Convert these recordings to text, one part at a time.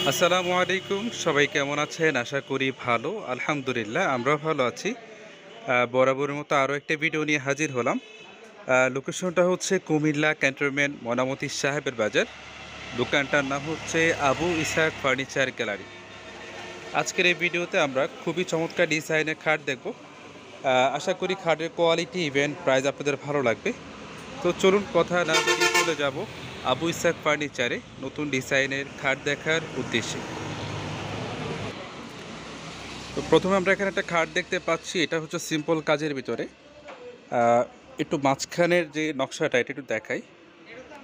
আসসালামু আলাইকুম, সবাই কেমন আছেন? আশা করি ভালো। আলহামদুলিল্লাহ আমরাও ভালো আছি। বরাবরের মতো আরও একটা ভিডিও নিয়ে হাজির হলাম। লোকেশনটা হচ্ছে কুমিল্লা ক্যান্টনমেন্ট মনামতি সাহেবের বাজার। দোকানটার নাম হচ্ছে আবু ইসাক ফার্নিচার গ্যালারি। আজকের এই ভিডিওতে আমরা খুবই চমৎকার ডিজাইনের খাট দেখব। আশা করি খাটের কোয়ালিটি ইভেন প্রাইস আপনাদের ভালো লাগবে। তো চলুন কথা না বাড়িয়ে চলে যাব আবু ইসাক ফার্নিচারে নতুন ডিজাইনের খাট দেখার উদ্দেশ্যে। তো প্রথমে আমরা এখানে একটা খাট দেখতে পাচ্ছি, এটা হচ্ছে সিম্পল কাজের ভিতরে। একটু মাঝখানের যে নকশাটা এটা একটু দেখাই।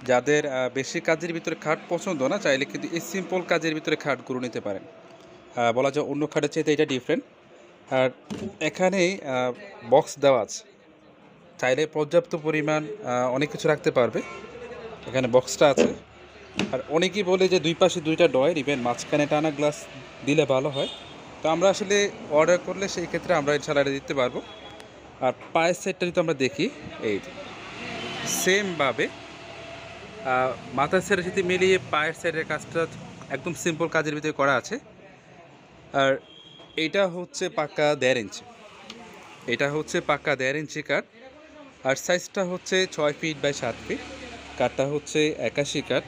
যাদের বেশি কাজের ভিতরে খাট পছন্দ না, চাইলে কিন্তু এই সিম্পল কাজের ভিতরে খাটগুলো নিতে পারেন। বলা যায় অন্য খাটের চাইতে এটা ডিফারেন্ট। আর এখানে বক্স দেওয়া আছে, চাইলে পর্যাপ্ত পরিমাণ অনেক কিছু রাখতে পারবে। এখানে বক্সটা আছে। আর অনেকেই বলে যে দুই পাশে দুইটা ডয়ের, ইভেন মাঝখানে টানা গ্লাস দিলে ভালো হয়। তো আমরা আসলে অর্ডার করলে সেই ক্ষেত্রে আমরা ইনশাআল্লাহ এটা দিতে পারবো। আর পায়ের সাইডটা যদি আমরা দেখি, এই সেমভাবে মাথার সাইডের সাথে মিলিয়ে পায়ের সাইডের কাজটা একদম সিম্পল কাজের ভিতরে করা আছে। আর এইটা হচ্ছে পাক্কা 1.5 ইঞ্চি, এটা হচ্ছে পাক্কা 1.5 ইঞ্চি কাঠ। আর সাইজটা হচ্ছে 6 ফিট বাই 7 ফিট। কাঠটা হচ্ছে 81 কাঠ।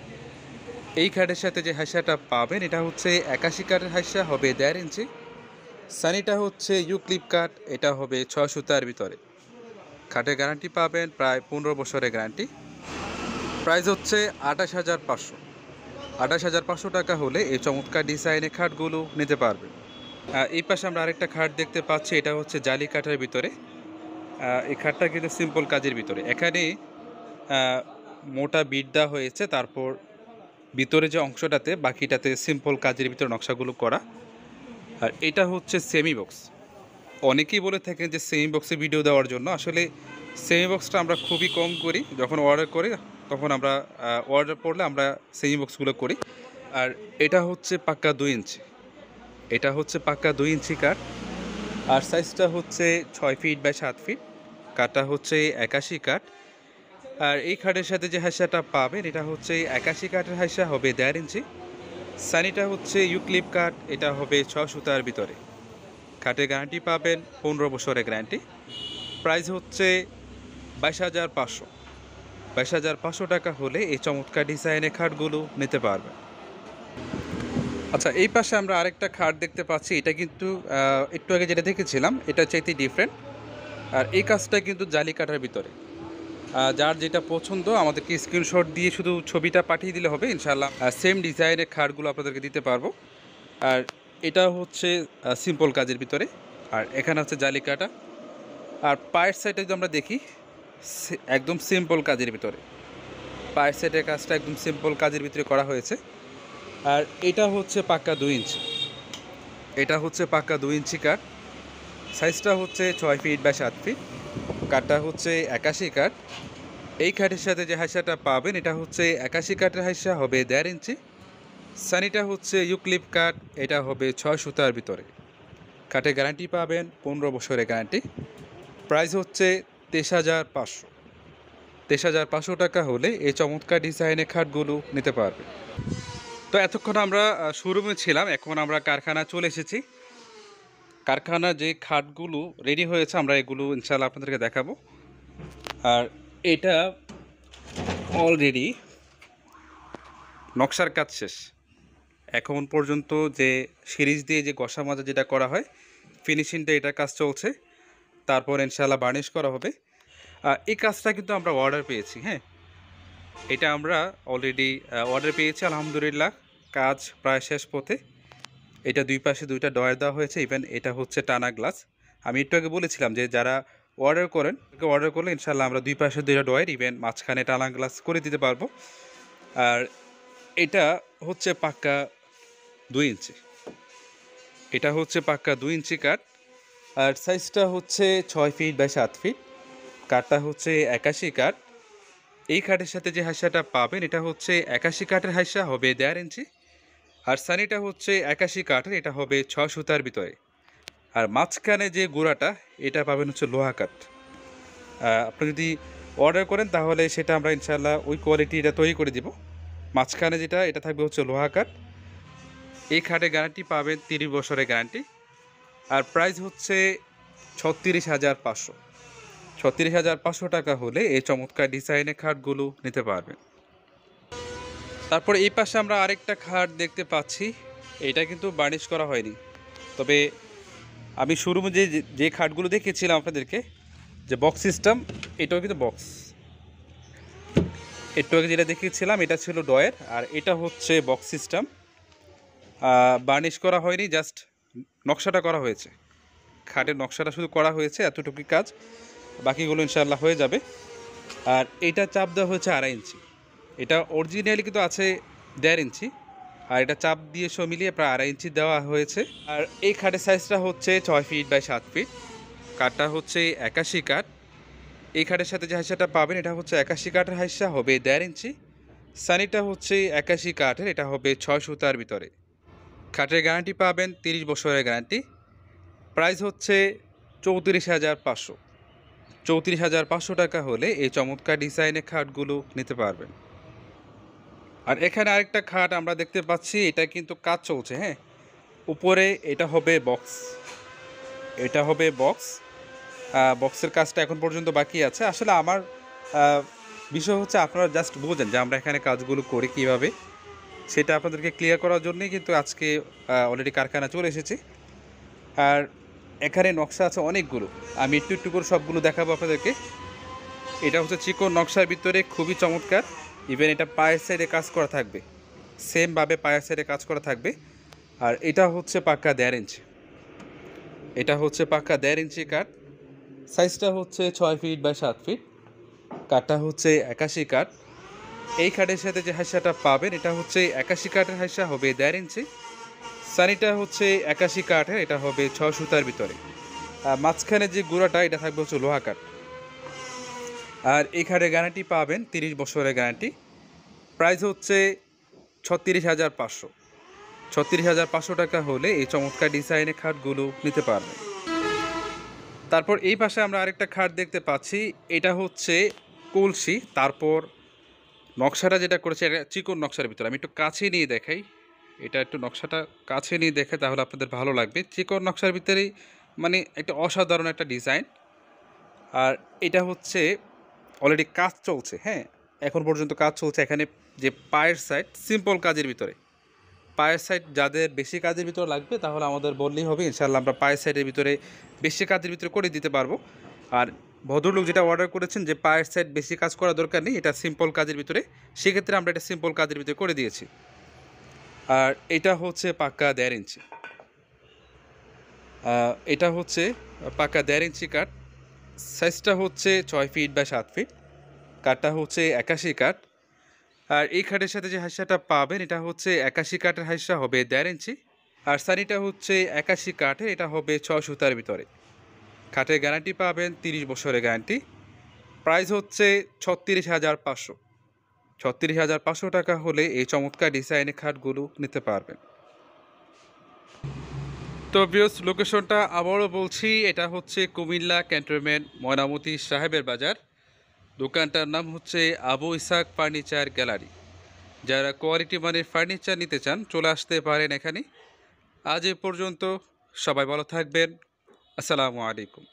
এই কাঠের সাথে যে হাইসাটা পাবেন এটা হচ্ছে 81 কাঠের হাইসা, হবে 1.5 ইঞ্চি। সানিটা হচ্ছে ইউক্লিপ কাঠ, এটা হবে 6 সুতার ভিতরে। খাটের গ্যারান্টি পাবেন প্রায় 15 বছরের গ্যারান্টি। প্রাইস হচ্ছে 28,500। 28,500 টাকা হলে এই চমৎকার ডিজাইনের খাটগুলো নিতে পারবেন। এই পাশে আমরা আরেকটা খাট দেখতে পাচ্ছি, এটা হচ্ছে জালি কাঠের ভিতরে। এই খাটটা কিন্তু সিম্পল কাজের ভিতরে। এখানে মোটা বিট দেওয়া হয়েছে, তারপর ভিতরে যে অংশটাতে বাকিটাতে সিম্পল কাজের ভিতরে নকশাগুলো করা। আর এটা হচ্ছে সেমি বক্স। অনেকেই বলে থাকেন যে সেমি বক্সে ভিডিও দেওয়ার জন্য। আসলে সেমি বক্সটা আমরা খুবই কম করি, যখন অর্ডার করি তখন আমরা অর্ডার করলে আমরা সেমি বক্সগুলো করি। আর এটা হচ্ছে পাক্কা 2 ইঞ্চি, এটা হচ্ছে পাক্কা 2 ইঞ্চি কাঠ। আর সাইজটা হচ্ছে 6 ফিট বাই 7 ফিট। কাঠটা হচ্ছে 81 কাঠ। আর এই খাটের সাথে যে হাইসাটা পাবেন এটা হচ্ছে 81 কাঠের হাইসা, হবে 1.5 ইঞ্চি। সানিটা হচ্ছে ইউক্লিপ কাঠ, এটা হবে 6 সুতার ভিতরে। খাটের গ্যারান্টি পাবেন 15 বছরের গ্যারান্টি। প্রাইস হচ্ছে 22,500। 22,500 টাকা হলে এই চমৎকার ডিজাইনের খাটগুলো নিতে পারবেন। আচ্ছা, এই পাশে আমরা আরেকটা খাট দেখতে পাচ্ছি, এটা কিন্তু একটু আগে যেটা দেখেছিলাম এটা চাইতে ডিফারেন্ট। আর এই কাজটা কিন্তু জালি কাঠার ভিতরে। যার যেটা পছন্দ আমাদেরকে স্ক্রিনশট দিয়ে শুধু ছবিটা পাঠিয়ে দিলে হবে, ইনশাআল্লাহ সেম ডিজাইনের খাটগুলো আপনাদেরকে দিতে পারবো। আর এটা হচ্ছে সিম্পল কাজের ভিতরে। আর এখানে হচ্ছে জালি কাটা। আর পায়ের সাইডে যদি আমরা দেখি, একদম সিম্পল কাজের ভিতরে। পায়ের সাইডের কাজটা একদম সিম্পল কাজের ভিতরে করা হয়েছে। আর এটা হচ্ছে পাক্কা 2 ইঞ্চি, এটা হচ্ছে পাক্কা 2 ইঞ্চি কাঠ। সাইজটা হচ্ছে 6 ফিট বাই 7 ফিট। কাঠটা হচ্ছে 81 কাঠ। এই কাঠের সাথে যে হাইসাটা পাবেন এটা হচ্ছে 81 কাঠের হাইসা, হবে 1.5 ইঞ্চি। সানিটা হচ্ছে ইউক্লিপ কাঠ, এটা হবে 6 সুতার ভিতরে। কাঠের গ্যারান্টি পাবেন 15 বছরের গ্যারান্টি। প্রাইস হচ্ছে 23,500। 23,500 টাকা হলে এই চমৎকার ডিজাইনের খাটগুলো নিতে পারবে। তো এতক্ষণ আমরা শোরুমে ছিলাম, এখন আমরা কারখানা চলে এসেছি। কারখানা যে খাটগুলো রেডি হয়েছে আমরা এগুলো ইনশাআল্লাহ আপনাদেরকে দেখাবো। আর এটা অলরেডি নকশার কাজ শেষ। এখন পর্যন্ত যে সিরিজ দিয়ে যে ঘষা মাজা যেটা করা হয়, ফিনিশিংটা এটার কাজ চলছে। তারপর ইনশাআল্লাহ বার্নিশ করা হবে। এই কাজটা কিন্তু আমরা অর্ডার পেয়েছি। হ্যাঁ, এটা আমরা অলরেডি অর্ডার পেয়েছি আলহামদুলিল্লাহ। কাজ প্রায় শেষ পথে। এটা দুই পাশে দুইটা ডয়ার দেওয়া হয়েছে, ইভেন এটা হচ্ছে টানা গ্লাস। আমি একটু আগে বলেছিলাম যে যারা অর্ডার করেন, অর্ডার করলে ইনশাআল্লাহ আমরা দুই পাশে দুইটা ডয়ার, ইভেন মাঝখানে টানা গ্লাস করে দিতে পারবো। আর এটা হচ্ছে পাক্কা 2 ইঞ্চি, এটা হচ্ছে পাক্কা 2 ইঞ্চি কাঠ। আর সাইজটা হচ্ছে 6 ফিট বাই 7 ফিট। কাঠটা হচ্ছে 81 কাঠ। এই কাঠের সাথে যে হাইসাটা পাবেন এটা হচ্ছে 81 কাঠের হাইসা, হবে 1.5 ইঞ্চি। আর সানিটা হচ্ছে 81 কাঠের, এটা হবে 6 সুতার ভিতরে। আর মাঝখানে যে গোড়াটা এটা পাবেন হচ্ছে লোহা কাঠ। আপনি যদি অর্ডার করেন তাহলে সেটা আমরা ইনশাআল্লাহ ওই কোয়ালিটি এটা তৈরি করে দিব। মাঝখানে যেটা এটা থাকবে হচ্ছে লোহা কাঠ। এই খাটের গ্যারান্টি পাবেন 30 বছরের গ্যারান্টি। আর প্রাইস হচ্ছে 36,500। 36,500 টাকা হলে এই চমৎকার ডিজাইনের খাটগুলো নিতে পারবেন। তারপর এই পাশে আমরা আরেকটা খাট দেখতে পাচ্ছি, এটা কিন্তু বার্নিশ করা হয়নি। তবে আমি শুরুতে যে খাটগুলো দেখিয়েছিলাম আপনাদেরকে, যে বক্স সিস্টেম, এটাও কিন্তু বক্স। একটু আগে যেটা দেখিয়েছিলাম এটা ছিল ডয়ের, আর এটা হচ্ছে বক্স সিস্টেম। বার্নিশ করা হয়নি, জাস্ট নকশাটা করা হয়েছে। খাটের নকশাটা শুধু করা হয়েছে, এতটুকুই কাজ, বাকিগুলো ইনশাআল্লাহ হয়ে যাবে। আর এটা চাপ দেওয়া হয়েছে 2.5 ইঞ্চি। এটা অরিজিনালি কিন্তু আছে 1.5 ইঞ্চি, আর এটা চাপ দিয়ে সব মিলিয়ে প্রায় 2.5 ইঞ্চি দেওয়া হয়েছে। আর এই খাটের সাইজটা হচ্ছে 6 ফিট বাই 7 ফিট। কাঠটা হচ্ছে 81 কাঠ। এই খাটের সাথে যে হাইসাটা পাবেন এটা হচ্ছে 81 কাঠের হাইসা, হবে 1.5 ইঞ্চি। সানিটা হচ্ছে 81 কাঠের, এটা হবে 6 সুতার ভিতরে। খাটের গ্যারান্টি পাবেন 30 বছরের গ্যারান্টি। প্রাইস হচ্ছে 34,500। 34,500 টাকা হলে এই চমৎকার ডিজাইনের খাটগুলো নিতে পারবেন। আর এখানে আরেকটা খাট আমরা দেখতে পাচ্ছি, এটা কিন্তু কাজ চলছে। হ্যাঁ, উপরে এটা হবে বক্স, এটা হবে বক্স। বক্সের কাজটা এখন পর্যন্ত বাকি আছে। আসলে আমার বিষয় হচ্ছে আপনারা জাস্ট বোঝেন যে আমরা এখানে কাজগুলো করি কীভাবে, সেটা আপনাদেরকে ক্লিয়ার করার জন্যই কিন্তু আজকে অলরেডি কারখানা চলে এসেছি। আর এখানে নকশা আছে অনেকগুলো, আমি একটু একটু করে সবগুলো দেখাবো আপনাদেরকে। এটা হচ্ছে চিকন নকশার ভিতরে, খুবই চমৎকার। ইভেন এটা পায়ের সাইডে কাজ করা থাকবে, সেমভাবে পায়ের সাইডে কাজ করা থাকবে। আর এটা হচ্ছে পাক্কা 1.5 ইঞ্চি। এটা হচ্ছে পাক্কা 1.5 ইঞ্চি কাঠ। সাইজটা হচ্ছে 6 ফিট বাই 7 ফিট। কাঠটা হচ্ছে 81 কাঠ। এই কাঠের সাথে যে হাইসাটা পাবেন এটা হচ্ছে 81 কাঠের হাইসা, হবে 1.5 ইঞ্চি। সানিটা হচ্ছে 81 কাঠের, এটা হবে 6 সুতার ভিতরে। মাঝখানে যে গুঁড়াটা এটা থাকবে হচ্ছে লোহা কাঠ। আর এই খাটের গ্যারান্টি পাবেন 30 বছরের গ্যারান্টি। প্রাইস হচ্ছে 36,500। 36,500 টাকা হলে এই চমৎকার ডিজাইনের খাটগুলো নিতে পারবেন। তারপর এই পাশে আমরা আরেকটা খাট দেখতে পাচ্ছি, এটা হচ্ছে কলসি। তারপর নকশাটা যেটা করেছে এটা চিকন নকশার ভিতরে, আমি একটু কাছে নিয়ে দেখাই। এটা একটু নকশাটা কাছে নিয়ে দেখে তাহলে আপনাদের ভালো লাগবে। চিকন নকশার ভিতরেই মানে একটা অসাধারণ একটা ডিজাইন। আর এটা হচ্ছে অলরেডি কাজ চলছে। হ্যাঁ, এখন পর্যন্ত কাজ চলছে। এখানে যে পায়ের সাইড সিম্পল কাজের ভিতরে, পায়ের সাইড যাদের বেশি কাজের ভিতরে লাগবে তাহলে আমাদের বললেই হবে, ইনশাআল্লাহ আমরা পায়ের সাইডের ভিতরে বেশি কাজের ভিতরে করে দিতে পারবো। আর ভদ্রলোক যেটা অর্ডার করেছেন যে পায়ের সাইড বেশি কাজ করা দরকার নেই, এটা সিম্পল কাজের ভিতরে, সেক্ষেত্রে আমরা এটা সিম্পল কাজের ভিতরে করে দিয়েছি। আর এটা হচ্ছে পাক্কা 1.5 ইঞ্চি। এটা হচ্ছে পাক্কা 1.5 ইঞ্চি কাঠ। সাইজটা হচ্ছে 6 ফিট বাই 7 ফিট। কাঠটা হচ্ছে 81 কাঠ। আর এই খাটের সাথে যে হাইসাটা পাবেন এটা হচ্ছে 81 কাঠের হাইসা, হবে 1.5 ইঞ্চি। আর সানিটা হচ্ছে 81 কাঠের, এটা হবে 6 সুতার ভিতরে। খাটের গ্যারান্টি পাবেন 30 বছরের গ্যারান্টি। প্রাইস হচ্ছে 36,500। 36,500 টাকা হলে এই চমৎকার ডিজাইনের খাটগুলো নিতে পারবেন। তো ভিউয়ার্স, লোকেশনটা আবারও বলছি, এটা হচ্ছে কুমিল্লা ক্যান্টনমেন্ট ময়নামতি সাহেবের বাজার। দোকানটার নাম হচ্ছে আবু ইসাক ফার্নিচার গ্যালারি। যারা কোয়ালিটি মানের ফার্নিচার নিতে চান চলে আসতে পারেন এখানে। আজ এ পর্যন্ত, সবাই ভালো থাকবেন। আসসালামু আলাইকুম।